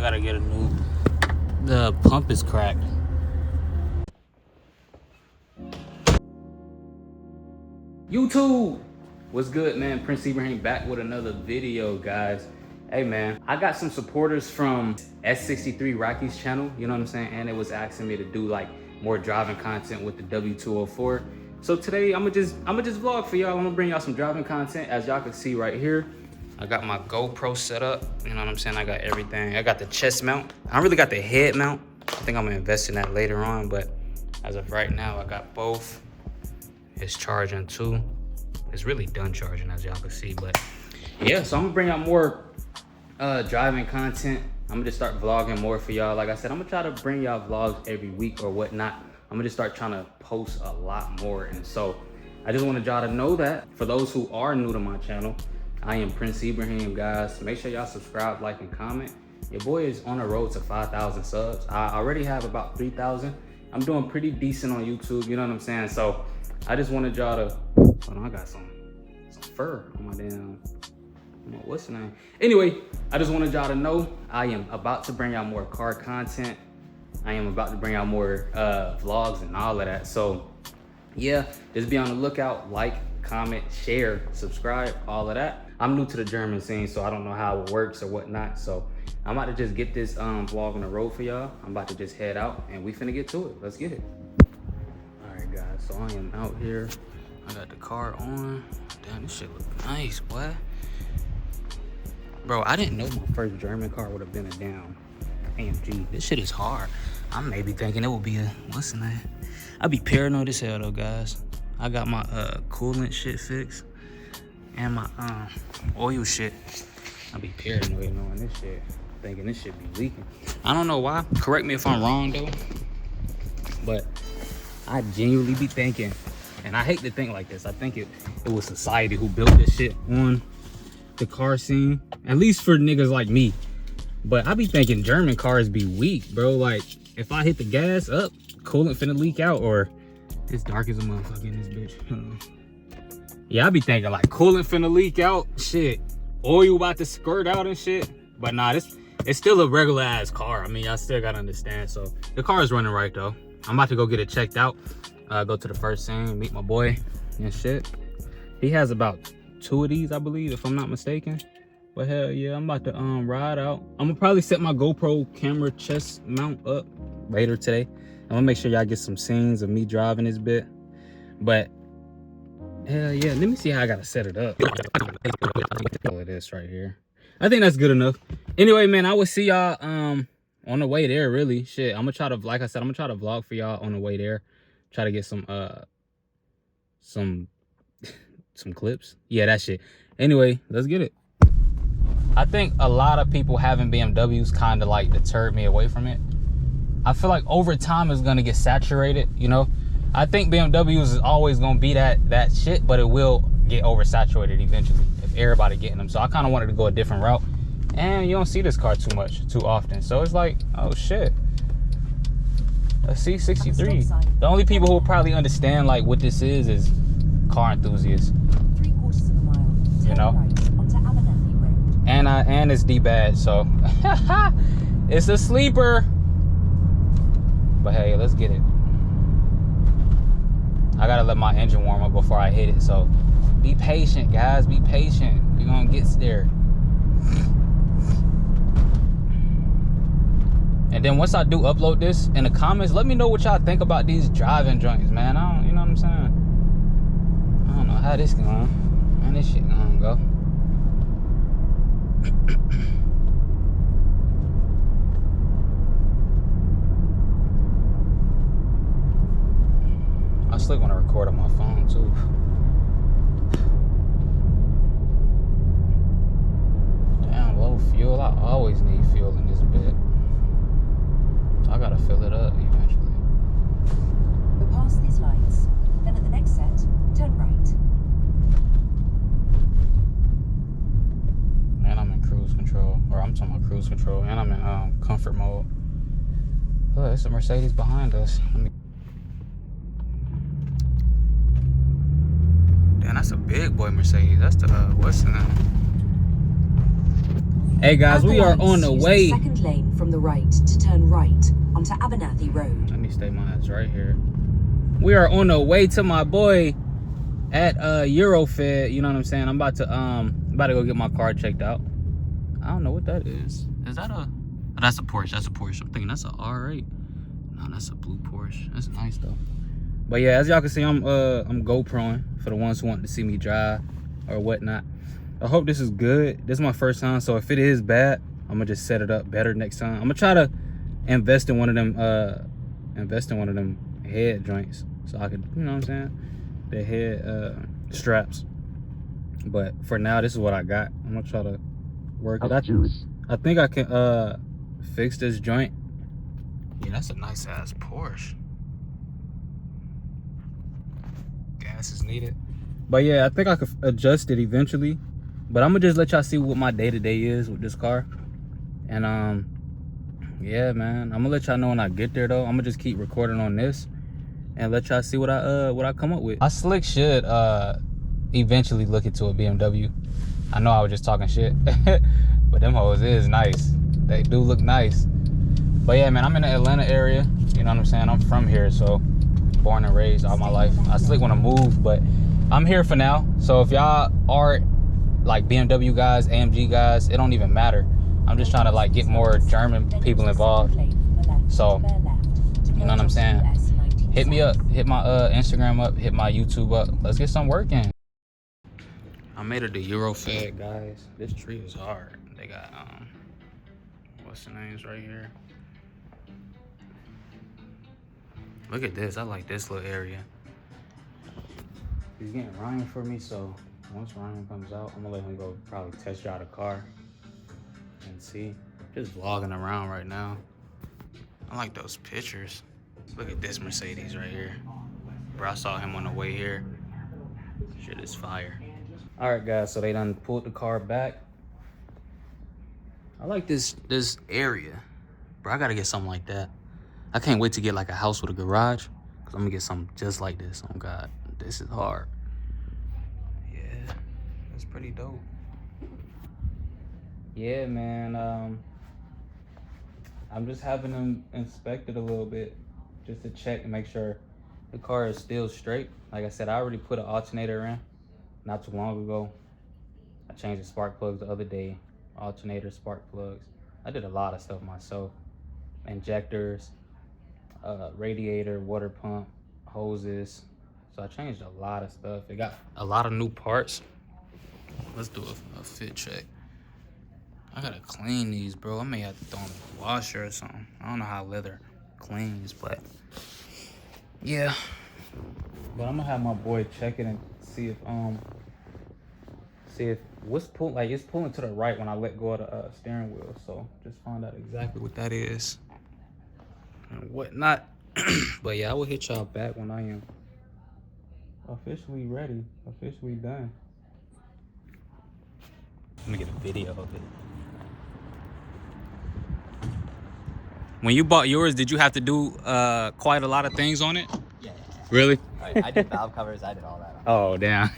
gotta get a new. The pump is cracked. YouTube, what's good, man? Prince Ibrahim back with another video, guys. Hey, man, I got some supporters from S63 Rocky's channel, you know what I'm saying? And it was asking me to do like more driving content with the W204. So today I'm gonna just vlog for y'all. I'm gonna bring y'all some driving content. As y'all can see right here, I got my GoPro set up, you know what I'm saying? I got everything. I got the chest mount. I really got the head mount. I think I'm gonna invest in that later on, but as of right now, I got both. It's charging too. It's really done charging, as y'all can see. But yeah, so I'm gonna bring out more driving content. I'm gonna just start vlogging more for y'all. Like I said, I'm gonna try to bring y'all vlogs every week or whatnot. I'm gonna just start trying to post a lot more. And so I just wanted y'all to know that. For those who are new to my channel, I am Prince Ibrahim, guys. Make sure y'all subscribe, like, and comment. Your boy is on the road to 5,000 subs. I already have about 3,000. I'm doing pretty decent on YouTube, you know what I'm saying? So I just wanted y'all to, hold on, I got some fur on my damn, what's the name? Anyway, I just wanted y'all to know I am about to bring out more car content. I am about to bring out more vlogs and all of that. So yeah, just be on the lookout, like, comment, share, subscribe, all of that. I'm new to the German scene, so I don't know how it works or whatnot. So I'm about to just get this vlog on the road for y'all. I'm about to just head out and we finna get to it. Let's get it. All right, guys, so I am out here. I got the car on. Damn, this shit look nice, boy. Bro, I didn't know my first German car would have been a damn AMG. This shit is hard. I may be thinking it would be a, what's the name? I be paranoid as hell though, guys. I got my coolant shit fixed and my oil shit. I be paranoid knowing this shit, thinking this shit be leaking. I don't know why. Correct me if I'm wrong though, but I genuinely be thinking, and I hate to think like this. I think it was society who built this shit on the car scene, at least for niggas like me. But I be thinking German cars be weak, bro. Like if I hit the gas up, coolant finna leak out, or it's dark as a motherfucker in this bitch. Yeah, I be thinking like coolant finna leak out, shit, oil about to squirt out and shit. But nah, it's still a regular ass car. I mean, y'all still gotta understand. So the car is running right though. I'm about to go get it checked out. Go to the first scene, meet my boy and shit. He has about 2 of these, I believe, if I'm not mistaken. But hell yeah, I'm about to ride out. I'm gonna probably set my GoPro camera chest mount up later today. I'm gonna make sure y'all get some scenes of me driving this bit. But hell yeah, let me see how I gotta set it up. All of this right here. I think that's good enough. Anyway, man, I will see y'all on the way there, really. Shit, I'm gonna try to, like I said, I'm gonna try to vlog for y'all on the way there. Try to get some clips. Yeah, that shit. Anyway, let's get it. I think a lot of people having BMWs kind of like deterred me away from it. I feel like over time it's gonna get saturated, you know? I think BMWs is always gonna be that shit, but it will get oversaturated eventually if everybody getting them. So I kind of wanted to go a different route, and you don't see this car too often. So it's like, oh shit, a C63. The only people who will probably understand like what this is car enthusiasts. 3/4 of a mile. You know? Right onto Abernathy Road. And it's D-bad, so it's a sleeper. But hey, let's get it. I gotta let my engine warm up before I hit it, so be patient, guys. Be patient. We're gonna get there. And then once I do upload this, in the comments, let me know what y'all think about these driving joints, man. You know what I'm saying? I don't know how this going. Man, this shit gonna go. I still want to record on my phone too. Damn, low fuel. I always need fuel in this bit. So I gotta fill it up eventually. We'll pass these lights. Then at the next set, turn right. And I'm in cruise control, or I'm talking about cruise control, and I'm in comfort mode. Oh, there's a Mercedes behind us. Damn, that's a big boy Mercedes. That's the what's the name? Hey guys, At we are lights, on the use way. second lane from the right to turn right onto Abernathy Road. Let me stay my ass right here. We are on the way to my boy at Eurofed. You know what I'm saying? I'm about to go get my car checked out. I don't know what that is. Is that a? Oh, that's a Porsche. That's a Porsche. I'm thinking that's a R8. No, that's a blue Porsche. That's nice though. But yeah, as y'all can see, I'm GoProing for the ones who want to see me drive or whatnot. I hope this is good. This is my first time, so if it is bad, I'm gonna just set it up better next time. I'm gonna try to invest in one of them head joints so I could, you know what I'm saying, the head straps. But for now, this is what I got. I'm gonna try to work it. I think I can fix this joint. Yeah, that's a nice ass Porsche. Gas is needed. But yeah, I think I could adjust it eventually. But I'm gonna just let y'all see what my day-to-day is with this car. And yeah, man, I'm gonna let y'all know when I get there though. I'm gonna just keep recording on this and let y'all see what I come up with. I slick should eventually look into a BMW. I know I was just talking shit, but them hoes is nice. They do look nice. But yeah, man, I'm in the Atlanta area. You know what I'm saying? I'm from here, so born and raised all my life. I slick want to move, but I'm here for now. So if y'all are like BMW guys, AMG guys, it don't even matter. I'm just trying to like get more German people involved. So, you know what I'm saying? Hit me up, hit my Instagram up, hit my YouTube up. Let's get some work in. I made it to Eurofed, guys. This tree is hard. They got what's the names right here? Look at this. I like this little area. He's getting Ryan for me, so once Ryan comes out, I'm gonna let him go probably test drive the car and see. Just vlogging around right now. I like those pictures. Look at this Mercedes right here. Bro, I saw him on the way here. Shit is fire. All right, guys, so they done pulled the car back. I like this area. Bro, I gotta get something like that. I can't wait to get like a house with a garage, because I'm gonna get something just like this. Oh God, this is hard. Yeah, that's pretty dope. Yeah, man, I'm just having them inspected a little bit just to check and make sure the car is still straight. Like I said, I already put an alternator in not too long ago. I changed the spark plugs the other day, alternator, spark plugs. I did a lot of stuff myself. Injectors, radiator, water pump, hoses. So I changed a lot of stuff. It got a lot of new parts. Let's do a fit check. I gotta clean these, bro. I may have to throw them in the washer or something. I don't know how leather cleans, but yeah. But I'm gonna have my boy check it and see if what's pulling, like it's pulling to the right when I let go of the steering wheel. So just find out exactly what that is and whatnot. But yeah, I will hit y'all back when I am officially ready, officially done. Let me get a video of it. When you bought yours, did you have to do quite a lot of things on it? Yeah. Really? I did valve covers, I did all that. Oh, damn.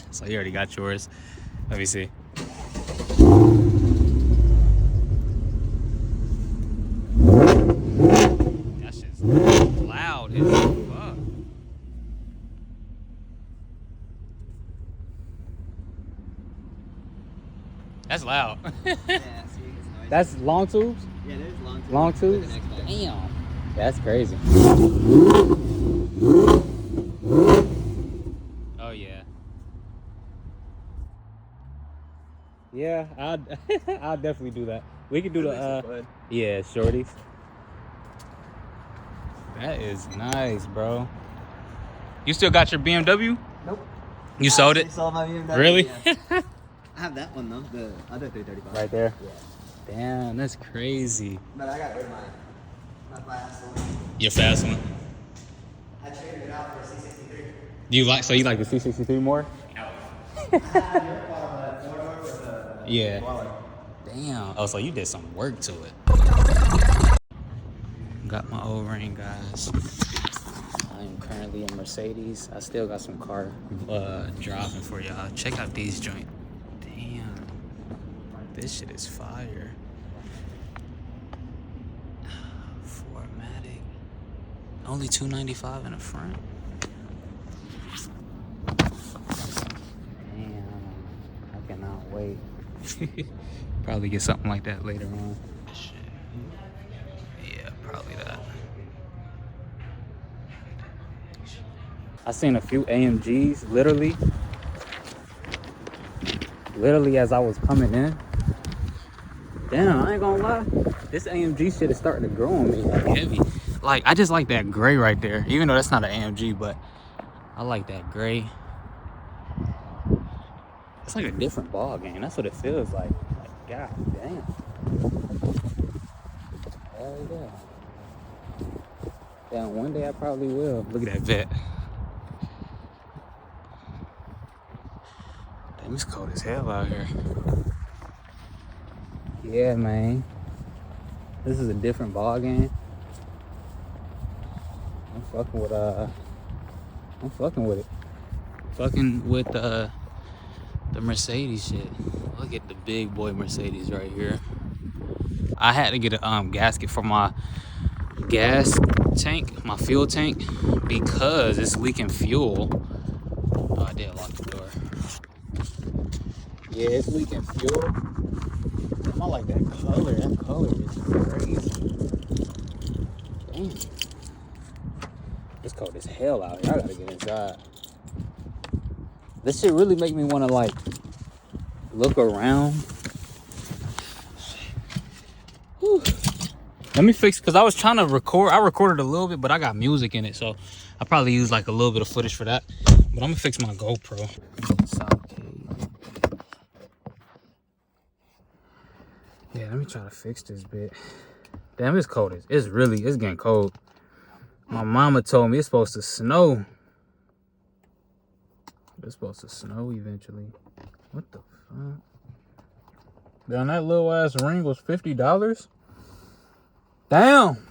So you already got yours. Let me see. That shit's loud as fuck. That's loud. Yeah, see, it's noisy. That's long tubes? Yeah, there's long tubes. Long tubes? With an X-Bike. Damn. That's crazy. Oh, yeah. Yeah, I'll definitely do that. We could do the, yeah, shorties. That is nice, bro. You still got your BMW? Nope. You sold it? I sold my BMW. Really? Yeah. I have that one though, the other 335. Right there? Yeah. Damn, that's crazy. But I got rid of my fast one. Your fast one? I traded it out for a C63. Do you like, so you like the C63 more? I have your car, but four-door with a Yeah. wallet. Damn. Oh, so you did some work to it. Got my O-ring, guys. I am currently in Mercedes. I still got some car driving for y'all. Check out these joints. Damn. This shit is fire. 4MATIC. Only $295 in the front. Damn, I cannot wait. Probably get something like that later on. Shit. Yeah, probably that. I seen a few AMGs literally as I was coming in. Damn, I ain't gonna lie. This AMG shit is starting to grow on me like heavy. Like, I just like that gray right there. Even though that's not an AMG, but I like that gray. It's like a different ball game. That's what it feels like. Like, god damn. Hell yeah. Damn, one day I probably will. Look at that vet. Damn, it's cold as hell out here. Yeah, man. This is a different ball game. I'm fucking with it. Fucking with the Mercedes shit. Look at the big boy Mercedes right here. I had to get a gasket for my gas tank, my fuel tank, because it's leaking fuel. Oh, I did lock the door. Yeah, it's leaking fuel. Damn, I like that color. That color is crazy. Damn. It's cold as hell out here. I gotta get inside. This shit really make me want to like look around. Whew. Let me fix, because I was trying to record. I recorded a little bit, but I got music in it, so I probably use like a little bit of footage for that. But I'm gonna fix my GoPro. Yeah, let me try to fix this bit. Damn, it's cold. It's getting cold. My mama told me it's supposed to snow. It's supposed to snow eventually. What the fuck? Damn, that little ass ring was $50. Damn.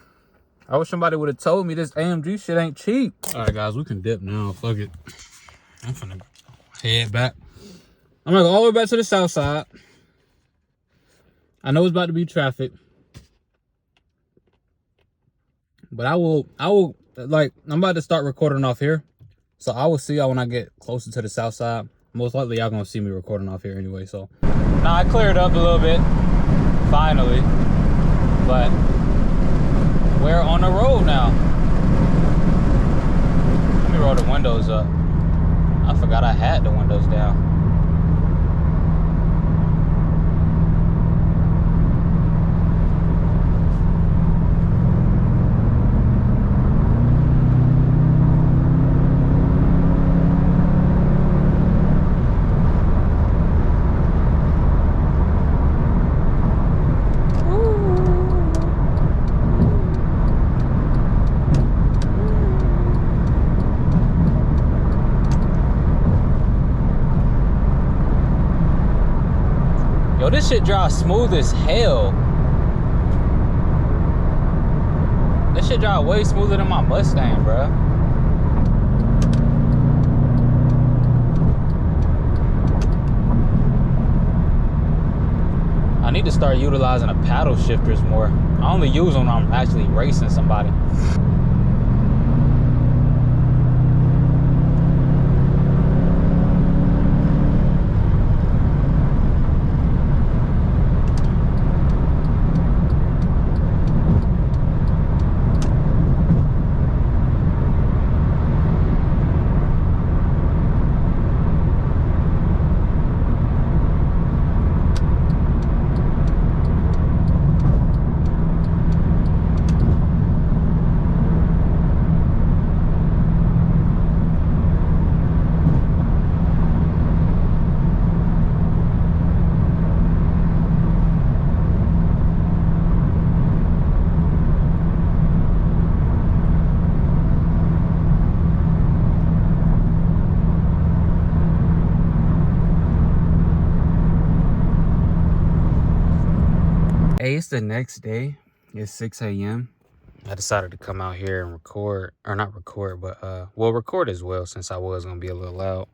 I wish somebody would have told me this AMG shit ain't cheap. All right, guys, we can dip now. Fuck it. I'm finna head back. I'm gonna go all the way back to the south side. I know it's about to be traffic, but I will, like, I'm about to start recording off here. So I will see y'all when I get closer to the south side. Most likely y'all gonna see me recording off here anyway, so. Now I cleared up a little bit, finally. But we're on the road now. Let me roll the windows up. I forgot I had the windows down. Yo, this shit drives smooth as hell. This shit drives way smoother than my Mustang, bro. I need to start utilizing the paddle shifters more. I only use them when I'm actually racing somebody. Hey, it's the next day. It's 6 a.m. I decided to come out here and record, or not record, but well, record as well, since I was gonna be a little loud.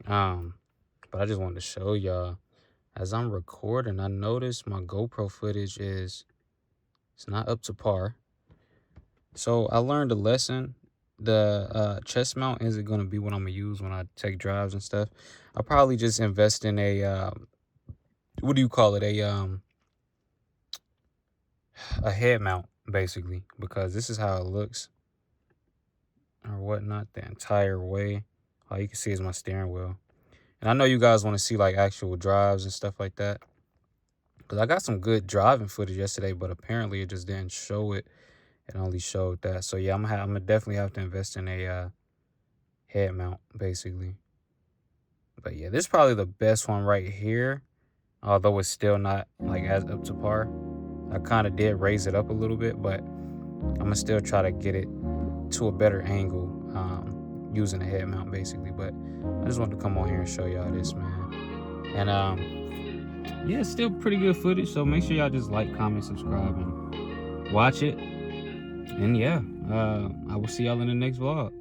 But I just wanted to show y'all. as I'm recording, I noticed my GoPro footage it's not up to par. So I learned a lesson. The chest mount isn't going to be what I'm going to use when I take drives and stuff. I'll probably just invest in a, what do you call it? A head mount, basically, because this is how it looks or whatnot the entire way. All you can see is my steering wheel. And I know you guys want to see like actual drives and stuff like that, because I got some good driving footage yesterday, but apparently it just didn't show it. It only showed that. So yeah, I'm gonna definitely have to invest in a head mount, basically. But yeah, this is probably the best one right here, although it's still not like as up to par. I kind of did raise it up a little bit, but I'm gonna still try to get it to a better angle using a head mount, basically. But I just wanted to come on here and show y'all this, man. And yeah, it's still pretty good footage. So make sure y'all just like, comment, subscribe, and watch it. And yeah, I will see y'all in the next vlog.